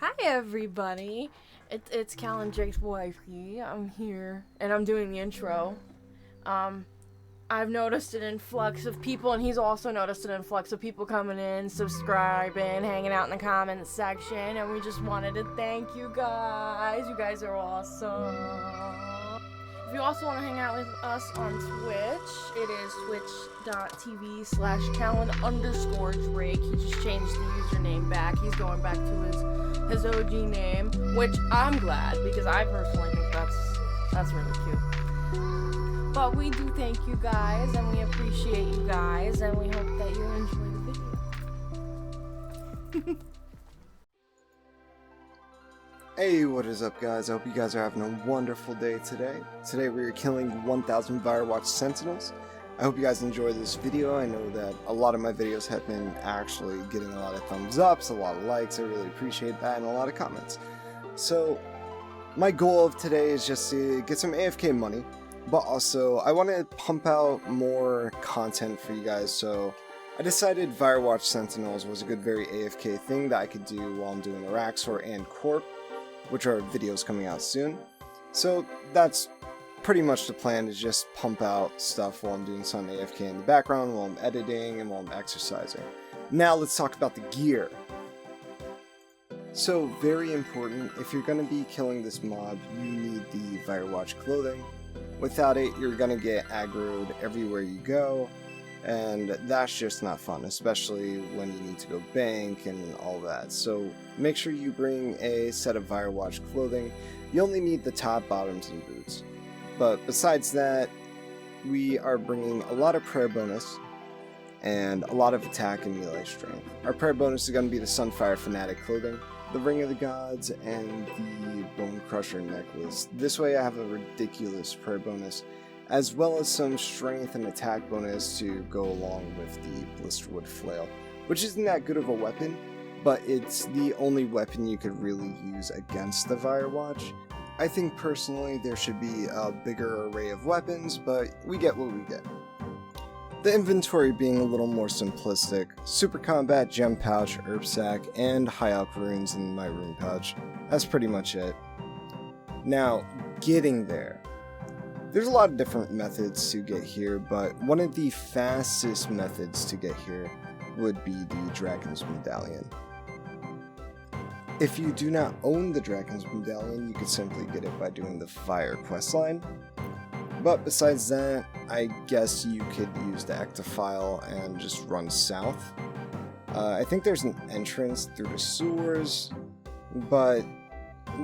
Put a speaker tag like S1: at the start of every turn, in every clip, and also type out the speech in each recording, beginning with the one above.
S1: Hi everybody, it's Kallen Drake's wifey. I'm here and I'm doing the intro. I've noticed an influx of people, and he's also noticed an influx of people coming in, subscribing, hanging out in the comments section, and we just wanted to thank you guys. You guys are awesome. If you also want to hang out with us on Twitch, it is twitch.tv/Kallen_Drake. He just changed the username back. He's going back to his OG name, which I'm glad, because I personally think that's really cute. But we do thank you guys, and we appreciate you guys, and we hope that you enjoy the video.
S2: Hey, what is up guys? I hope you guys are having a wonderful day today. Today we are killing 1000 Vyrewatch Sentinels. I hope you guys enjoy this video. I know that a lot of my videos have been actually getting a lot of thumbs ups, a lot of likes. I really appreciate that, and a lot of comments. So my goal of today is just to get some AFK money, but also I want to pump out more content for you guys, so I decided Vyrewatch Sentinels was a good very AFK thing that I could do while I'm doing Araxor and Corp, which are videos coming out soon. So that's pretty much the plan, is just pump out stuff while I'm doing some AFK in the background, while I'm editing, and while I'm exercising. Now let's talk about the gear. So very important, if you're going to be killing this mob, you need the Vyrewatch clothing. Without it, you're going to get aggroed everywhere you go, and that's just not fun, especially when you need to go bank and all that. So make sure you bring a set of Vyrewatch clothing. You only need the top, bottoms, and boots. But besides that, we are bringing a lot of prayer bonus and a lot of attack and melee strength. Our prayer bonus is going to be the Sunfire Fanatic clothing, the Ring of the Gods, and the Bone Crusher necklace. This way I have a ridiculous prayer bonus, as well as some strength and attack bonus to go along with the Blisterwood Flail, which isn't that good of a weapon, but it's the only weapon you could really use against the Vyrewatch. I think personally there should be a bigger array of weapons, but we get what we get. The inventory being a little more simplistic: Super Combat, Gem Pouch, Herb Sack, and High Elk Runes in my Rune Pouch. That's pretty much it. Now, getting there. There's a lot of different methods to get here, but one of the fastest methods to get here would be the Dragon's Medallion. If you do not own the Dragon's Medallion, you could simply get it by doing the Fire questline. But besides that, I guess you could use the Ectofile and just run south. I think there's an entrance through the sewers, but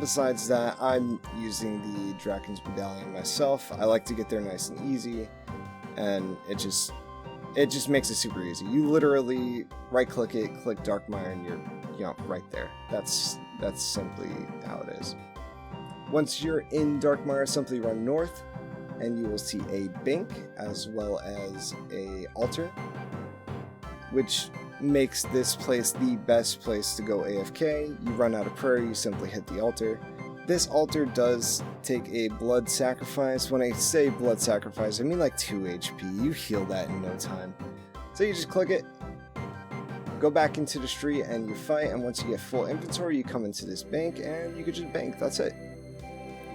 S2: besides that, I'm using the Dragon's Medallion myself. I like to get there nice and easy, and it just makes it super easy. You literally right-click it, click Darkmire, and you're right there. That's simply how it is. Once you're in Darkmire, simply run north, and you will see a bank as well as a altar, which makes this place the best place to go AFK. You run out of prayer, you simply hit the altar. This altar does take a blood sacrifice. When I say blood sacrifice, I mean like 2 HP. You heal that in no time. So you just click it, go back into the street, and you fight, and once you get full inventory, you come into this bank, and you can just bank. That's it.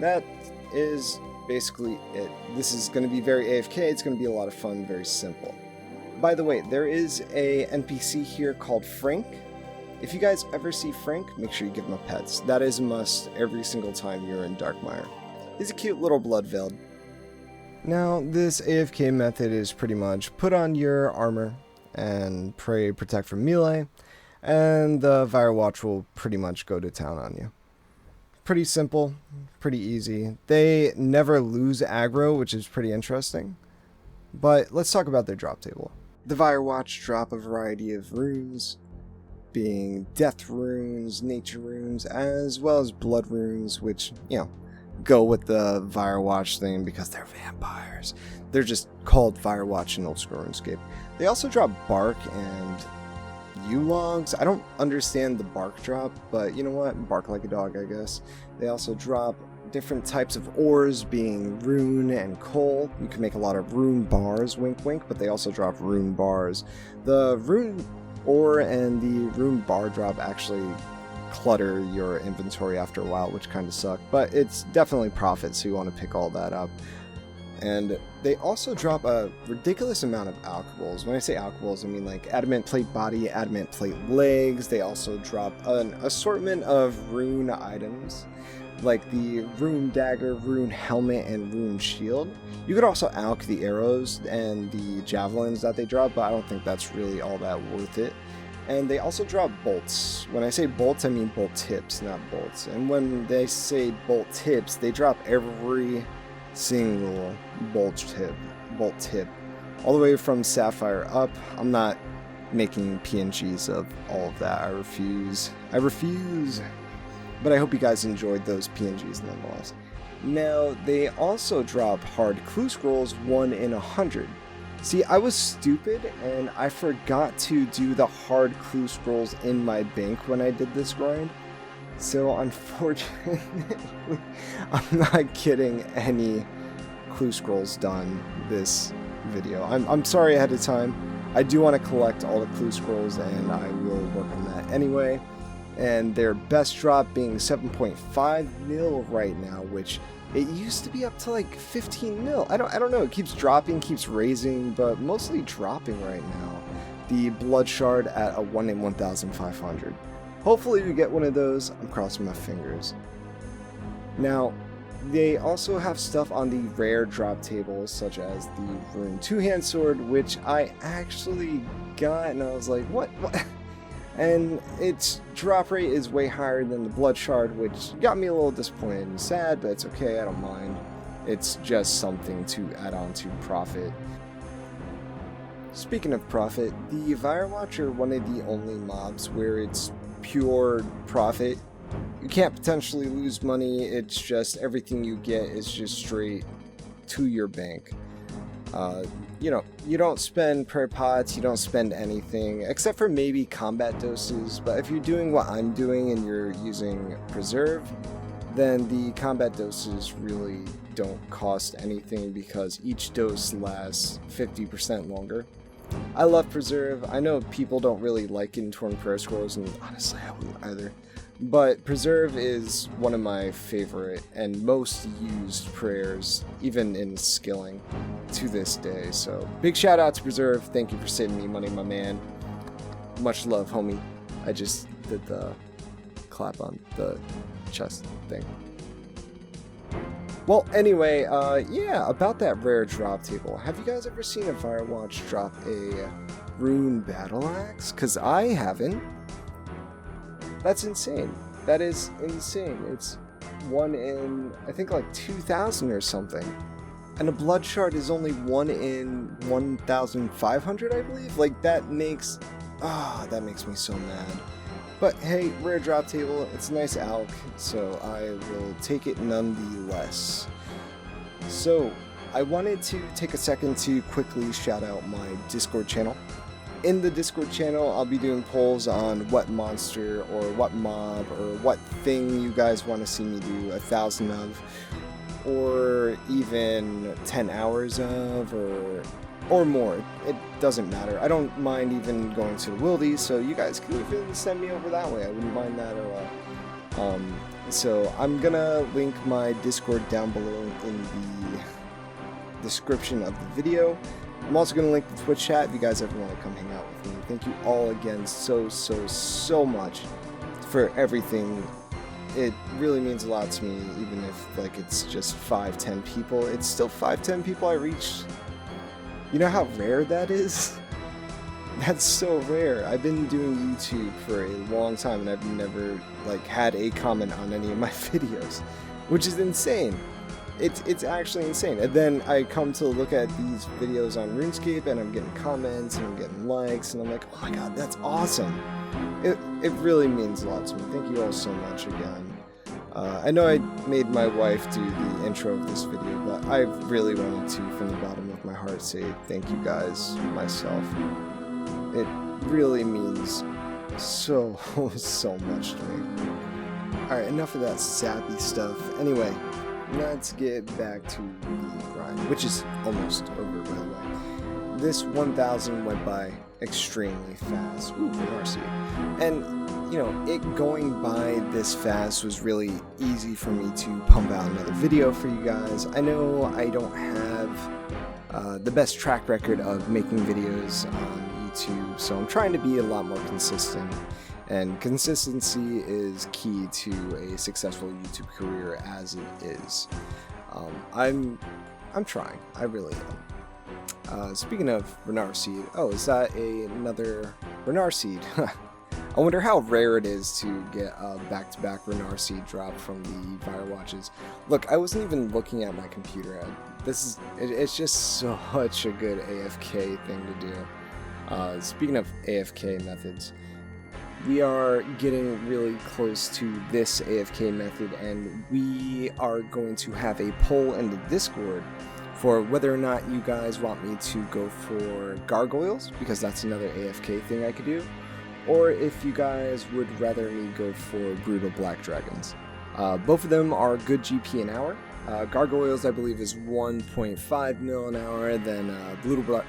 S2: That is basically it. This is going to be very AFK, it's going to be a lot of fun, very simple. By the way, there is a NPC here called Frank. If you guys ever see Frank, make sure you give him a pets. That is a must every single time you're in Darkmire. He's a cute little blood veiled. Now, this AFK method is pretty much put on your armor and pray protect from melee, and the Vyrewatch will pretty much go to town on you. Pretty simple, pretty easy. They never lose aggro, which is pretty interesting. But let's talk about their drop table. The Vyrewatch drop a variety of runes, being death runes, nature runes, as well as blood runes, which, go with the Vyrewatch thing because they're vampires. They're just called Vyrewatch in Old School RuneScape. They also drop bark and U-logs. I don't understand the bark drop, but you know what? Bark like a dog, I guess. They also drop different types of ores, being rune and coal. You can make a lot of rune bars, wink wink, but they also drop rune bars. The rune ore and the rune bar drop actually clutter your inventory after a while, which kind of sucked, but it's definitely profit, so you want to pick all that up. And they also drop a ridiculous amount of alcohols. When I say alcohols, I mean like adamant plate body, adamant plate legs. They also drop an assortment of rune items, like the rune dagger, rune helmet, and rune shield. You could also alch the arrows and the javelins that they drop, but I don't think that's really all that worth it. And they also drop bolts. When I say bolts, I mean bolt tips, not bolts. And when they say bolt tips, they drop every single bolt tip, all the way from sapphire up. I'm not making PNGs of all of that. I refuse. But I hope you guys enjoyed those PNGs nonetheless. Now, they also drop hard clue scrolls 1 in 100. See, I was stupid and I forgot to do the hard clue scrolls in my bank when I did this grind. So unfortunately, I'm not getting any clue scrolls done this video. I'm sorry ahead of time. I do want to collect all the clue scrolls and I will work on that anyway. And their best drop being 7.5 mil right now, which it used to be up to like 15 mil. I don't know. It keeps dropping, keeps raising, but mostly dropping right now. The blood shard at a 1 in 1,500. Hopefully we get one of those. I'm crossing my fingers. Now, they also have stuff on the rare drop tables, such as the rune two-hand sword, which I actually got, and I was like, what? And its drop rate is way higher than the blood shard, which got me a little disappointed and sad, but it's okay, I don't mind. It's just something to add on to profit. Speaking of profit, the Vyrewatch are one of the only mobs where it's pure profit. You can't potentially lose money, it's just everything you get is just straight to your bank. You know, you don't spend prayer pots, you don't spend anything, except for maybe combat doses, but if you're doing what I'm doing and you're using preserve, then the combat doses really don't cost anything because each dose lasts 50% longer. I love preserve. I know people don't really like it in Torn Prayer Scrolls, and honestly I wouldn't either. But preserve is one of my favorite and most used prayers, even in skilling, to this day. So big shout out to preserve. Thank you for saving me money, my man. Much love, homie. I just did the clap on the chest thing. Well, anyway, yeah, about that rare drop table. Have you guys ever seen a Vyrewatch drop a rune battle axe? Because I haven't. That's insane. That is insane. It's 1 in, I think, like 2,000 or something. And a blood shard is only 1 in 1,500, I believe? Like, that makes me so mad. But hey, rare drop table, it's a nice alch, so I will take it nonetheless. So, I wanted to take a second to quickly shout out my Discord channel. In the Discord channel, I'll be doing polls on what monster or what mob or what thing you guys want to see me do 1,000 of, or even 10 hours of, or more. It doesn't matter. I don't mind even going to the wildies, so you guys can even send me over that way. I wouldn't mind that at all. So I'm gonna link my Discord down below in the description of the video. I'm also going to link the Twitch chat if you guys ever want to come hang out with me. Thank you all again so much for everything. It really means a lot to me, even if like it's just 5-10 people. It's still 5-10 people I reached. You know how rare that is? That's so rare. I've been doing YouTube for a long time and I've never like had a comment on any of my videos, which is insane. It's actually insane. And then I come to look at these videos on RuneScape and I'm getting comments and I'm getting likes and I'm like, oh my god, that's awesome. It really means a lot to me. Thank you all so much again. I know I made my wife do the intro of this video, but I really wanted to, from the bottom of my heart, say thank you guys myself. It really means so much to me. Alright, enough of that sappy stuff. Anyway, let's get back to the grind, which is almost over, by the way. this 1000 went by extremely fast. Ooh, Vyrewatch. And, you know, it going by this fast was really easy for me to pump out another video for you guys. I know I don't have the best track record of making videos on YouTube, so I'm trying to be a lot more consistent. And consistency is key to a successful YouTube career, as it is. I'm trying. I really am. Speaking of MrNoSleep, oh, is that another MrNoSleep? I wonder how rare it is to get a back-to-back MrNoSleep drop from the Vyrewatches. Look, I wasn't even looking at my computer. It's just such a good AFK thing to do. Speaking of AFK methods, we are getting really close to this AFK method, and we are going to have a poll in the Discord for whether or not you guys want me to go for gargoyles, because that's another AFK thing I could do, or if you guys would rather me go for brutal black dragons. Both of them are good GP an hour. Gargoyles, I believe, is 1.5 mil an hour, then brutal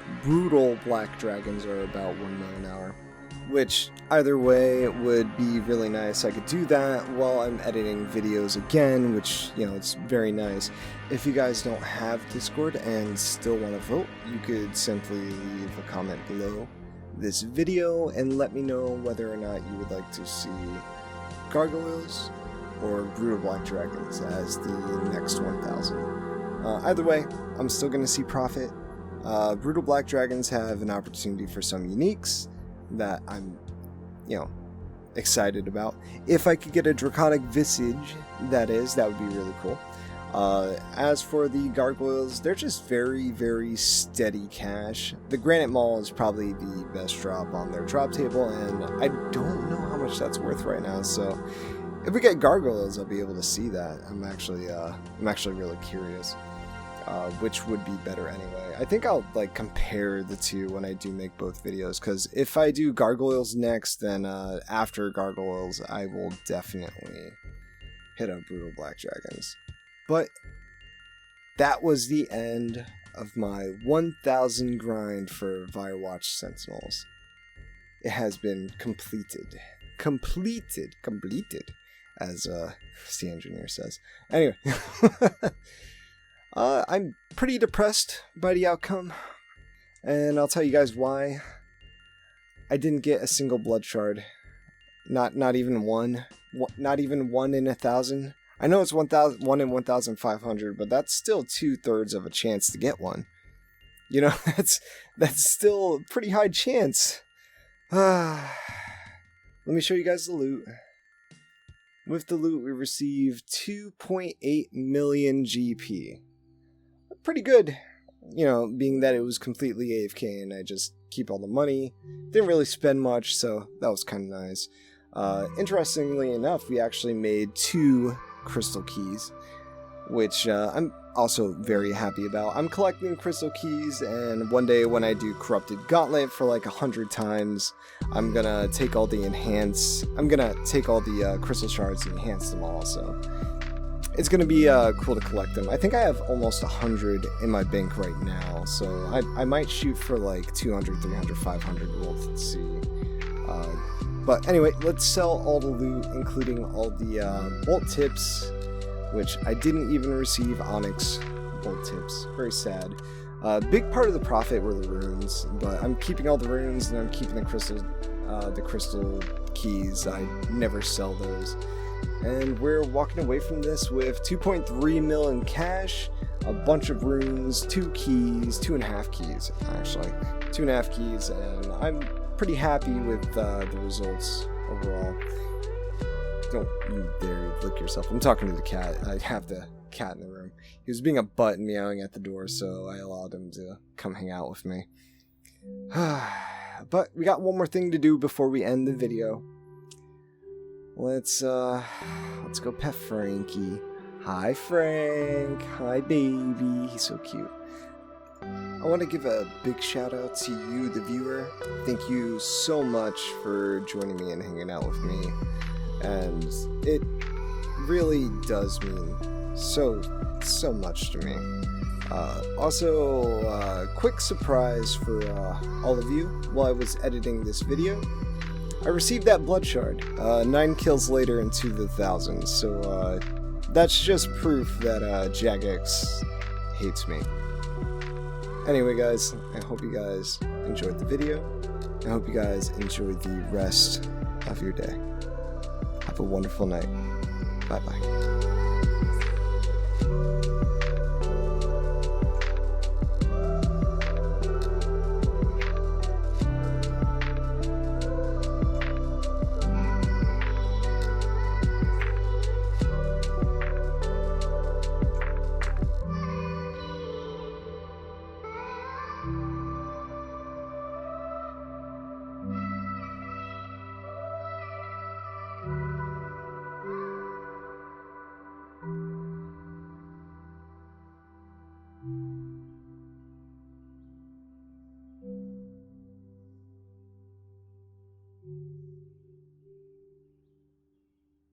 S2: black dragons are about 1 mil an hour. Which, either way, would be really nice. I could do that while I'm editing videos again, which, you know, it's very nice. If you guys don't have Discord and still want to vote, you could simply leave a comment below this video and let me know whether or not you would like to see gargoyles or brutal black dragons as the next 1000. Either way, I'm still going to see profit. Brutal black dragons have an opportunity for some uniques that I'm, you know, excited about. If I could get a draconic visage, that would be really cool. As for the gargoyles, they're just very, very steady cash. The granite maul is probably the best drop on their drop table, and I don't know how much that's worth right now, so if we get gargoyles, I'll be able to see that. I'm actually really curious. Which would be better anyway. I think I'll like compare the two when I do make both videos, because if I do gargoyles next, then after gargoyles I will definitely hit up brutal black dragons. But that was the end of my 1000 grind for Vyrewatch Sentinels. It has been completed, as the engineer says. Anyway. I'm pretty depressed by the outcome, and I'll tell you guys why. I didn't get a single blood shard. Not even one. Not even 1 in 1,000. I know it's 1 in 1,500, but that's still 2/3 of a chance to get one. You know, that's still a pretty high chance. Let me show you guys the loot. With the loot, we received 2.8 million GP. Pretty good, you know, being that it was completely AFK and I just keep all the money. Didn't really spend much, so that was kind of nice. Interestingly enough, we actually made 2 crystal keys, which I'm also very happy about. I'm collecting crystal keys, and one day when I do Corrupted Gauntlet for like 100 times, I'm gonna take all the crystal shards and enhance them all, so it's gonna be cool to collect them. I think I have almost 100 in my bank right now, so I might shoot for like 200, 300, 500, we'll see. But anyway, let's sell all the loot, including all the bolt tips, which I didn't even receive onyx bolt tips. Very sad. Big part of the profit were the runes, but I'm keeping all the runes and I'm keeping the crystal keys. I never sell those. And we're walking away from this with 2.3 mil in cash, a bunch of runes, 2 keys, 2.5 keys actually, 2.5 keys, and I'm pretty happy with the results overall. Don't you dare lick yourself. I'm talking to the cat. I have the cat in the room. He was being a butt and meowing at the door, so I allowed him to come hang out with me. But we got one more thing to do before we end the video. Let's go pet Frankie. Hi, Frank. Hi, baby. He's so cute. I want to give a big shout out to you, the viewer. Thank you so much for joining me and hanging out with me. And it really does mean so much to me. Also, quick surprise for all of you while I was editing this video. I received that blood shard 9 kills later into the thousands, so that's just proof that Jagex hates me. Anyway guys, I hope you guys enjoyed the video. I hope you guys enjoy the rest of your day. Have a wonderful night. Bye bye.